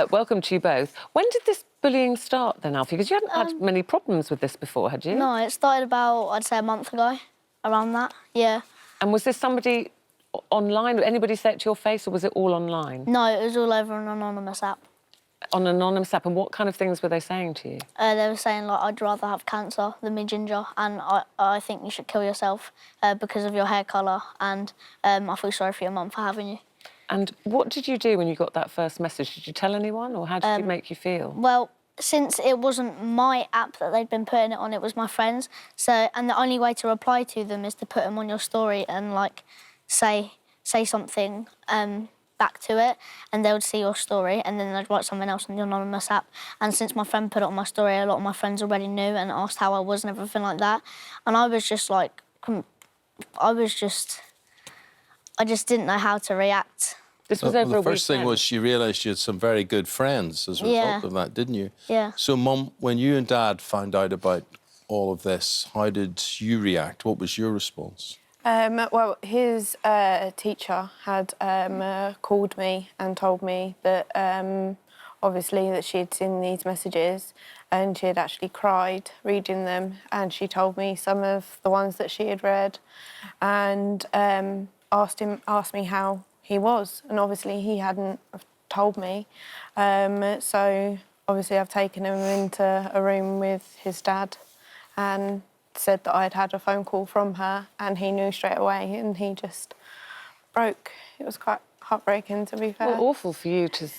Welcome to you both. When did this bullying start then, Alfie? Because you hadn't had many problems with this before, had you? No, it started about, I'd say, a month ago, around that, yeah. And was this somebody online? Did anybody say it to your face, or was it all online? No, it was all over an anonymous app. On an anonymous app, and what kind of things were they saying to you? They were saying, like, I'd rather have cancer than be ginger, and I think you should kill yourself because of your hair colour, and I feel sorry for your mum for having you. And what did you do when you got that first message? Did you tell anyone, or how did it make you feel? Well, since it wasn't my app that they'd been putting it on, it was my friends. So, and the only way to reply to them is to put them on your story and, like, say something back to it, and they would see your story, and then they'd write something else on the anonymous app. And since my friend put it on my story, a lot of my friends already knew and asked how I was and everything like that. And I was just like, I just didn't know how to react. This was over a weekend. The first thing was you realised you had some very good friends as a result of that, didn't you? Yeah. So, Mum, when you and Dad found out about all of this, how did you react? What was your response? Well, his teacher had called me and told me that, obviously, that she had seen these messages and she had actually cried reading them, and she told me some of the ones that she had read and asked me how he was, and obviously he hadn't told me. So, obviously, I've taken him into a room with his dad and said that I'd had a phone call from her, and he knew straight away, and he just broke. It was quite heartbreaking, to be fair. Well, awful for you to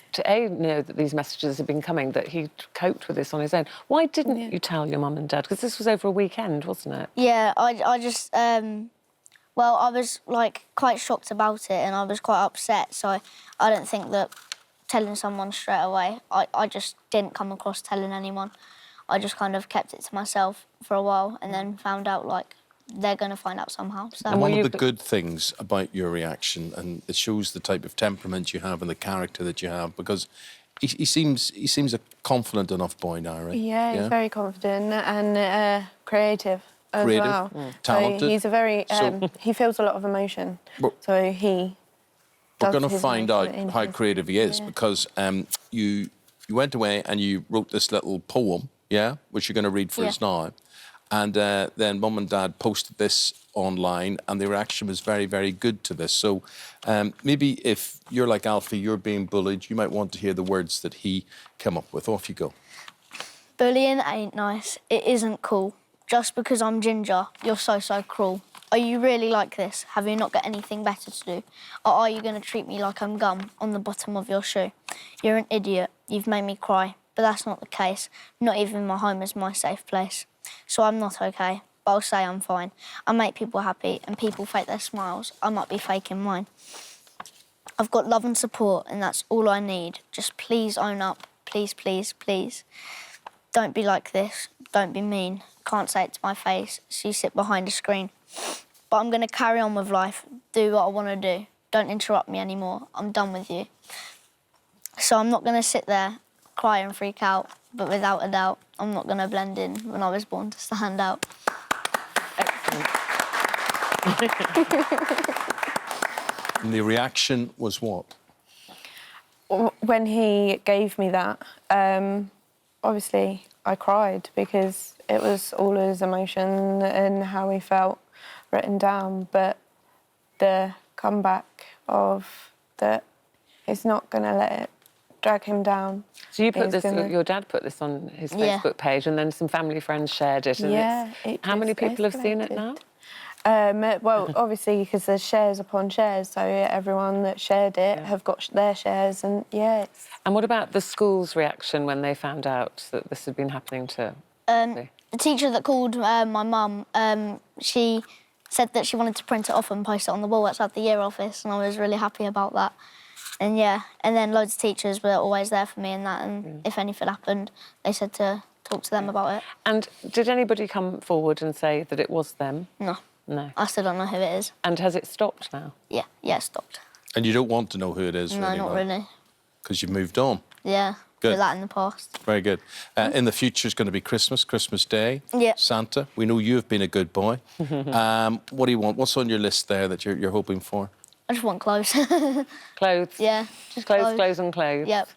know that these messages had been coming, that he coped with this on his own. Why didn't you tell your mum and dad? Because this was over a weekend, wasn't it? Yeah, I just, well, I was, like, quite shocked about it, and I was quite upset, so I don't think that telling someone straight away, I just didn't come across telling anyone. I just kind of kept it to myself for a while and then found out, like, they're going to find out somehow. So. And one of the good things about your reaction, and it shows the type of temperament you have and the character that you have, because he seems a confident enough boy now, right? Yeah, he's very confident and creative as well. Talented. So he's a very, he feels a lot of emotion. So he We're does going to his find emotion out in how his- creative he is, because you went away and you wrote this little poem, which you're going to read for us now. And then Mum and Dad posted this online, and the reaction was very, very good to this. So maybe if you're like Alfie, you're being bullied, you might want to hear the words that he came up with. Off you go. Bullying ain't nice. It isn't cool. Just because I'm ginger, you're so cruel. Are you really like this? Have you not got anything better to do? Or are you going to treat me like I'm gum on the bottom of your shoe? You're an idiot. You've made me cry. But that's not the case. Not even my home is my safe place. So I'm not okay, but I'll say I'm fine. I make people happy and people fake their smiles. I might be faking mine. I've got love and support, and that's all I need. Just please own up. Please, please, please. Don't be like this. Don't be mean. Can't say it to my face, so you sit behind a screen. But I'm going to carry on with life, do what I want to do. Don't interrupt me anymore. I'm done with you. So I'm not going to sit there, cry and freak out, but without a doubt, I'm not going to blend in when I was born to stand out. And the reaction was what? When he gave me that, obviously I cried because it was all his emotion and how he felt written down. But the comeback of that, he's not going to let it drag him down. So you put this, your dad put this on his Facebook page, and then some family friends shared it. And how many people have seen it now? Well, obviously, because there's shares upon shares, so everyone that shared it have got their shares, and And what about the school's reaction when they found out that this had been happening to The teacher that called my mum, she said that she wanted to print it off and post it on the wall outside the year office, and I was really happy about that. And and then loads of teachers were always there for me and that, and if anything happened, they said to talk to them about it. And did anybody come forward and say that it was them? No. No. I still don't know who it is. And has it stopped now? Yeah, it stopped. And you don't want to know who it is, No, really? not really. Because you've moved on. Yeah, Good. did that in the past. Very good. In the future, it's going to be Christmas Day, Yeah. Santa. We know you've been a good boy. What do you want? What's on your list there that you're hoping for? I just want clothes. Clothes? Yeah, just Clothes and clothes. Yep.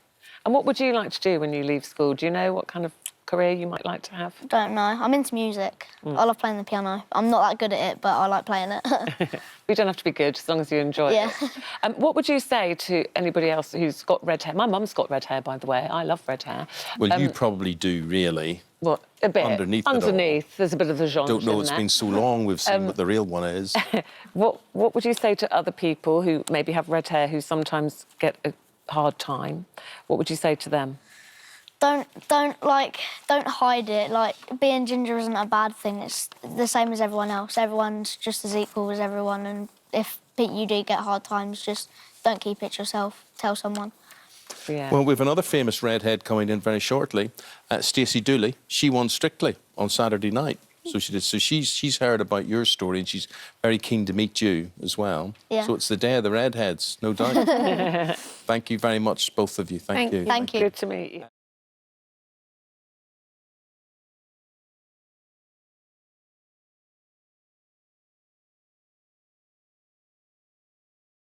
And what would you like to do when you leave school? Do you know what kind of career you might like to have? Don't know. I'm into music. I love playing the piano. I'm not that good at it, but I like playing it. You don't have to be good as long as you enjoy Yeah. it. What would you say to anybody else who's got red hair? My mum's got red hair, by the way. I love red hair. Well, you probably do, really. What? A bit. Underneath it all. Underneath, there's a bit of the genre. Don't know, in it's there. been so long we've seen what the real one is. What would you say to other people who maybe have red hair who sometimes get a hard time? What would you say to them? Don't hide it. Like, being ginger isn't a bad thing. It's the same as everyone else. Everyone's just as equal as everyone. And if you do get hard times, just don't keep it yourself. Tell someone. Yeah. Well, we've another famous redhead coming in very shortly, Stacey Dooley. She won Strictly on Saturday night. So she did. So she's heard about your story and she's very keen to meet you as well. Yeah. So it's the day of the redheads, no doubt. Thank you very much, both of you. Thank you. Thank you. Good to meet you.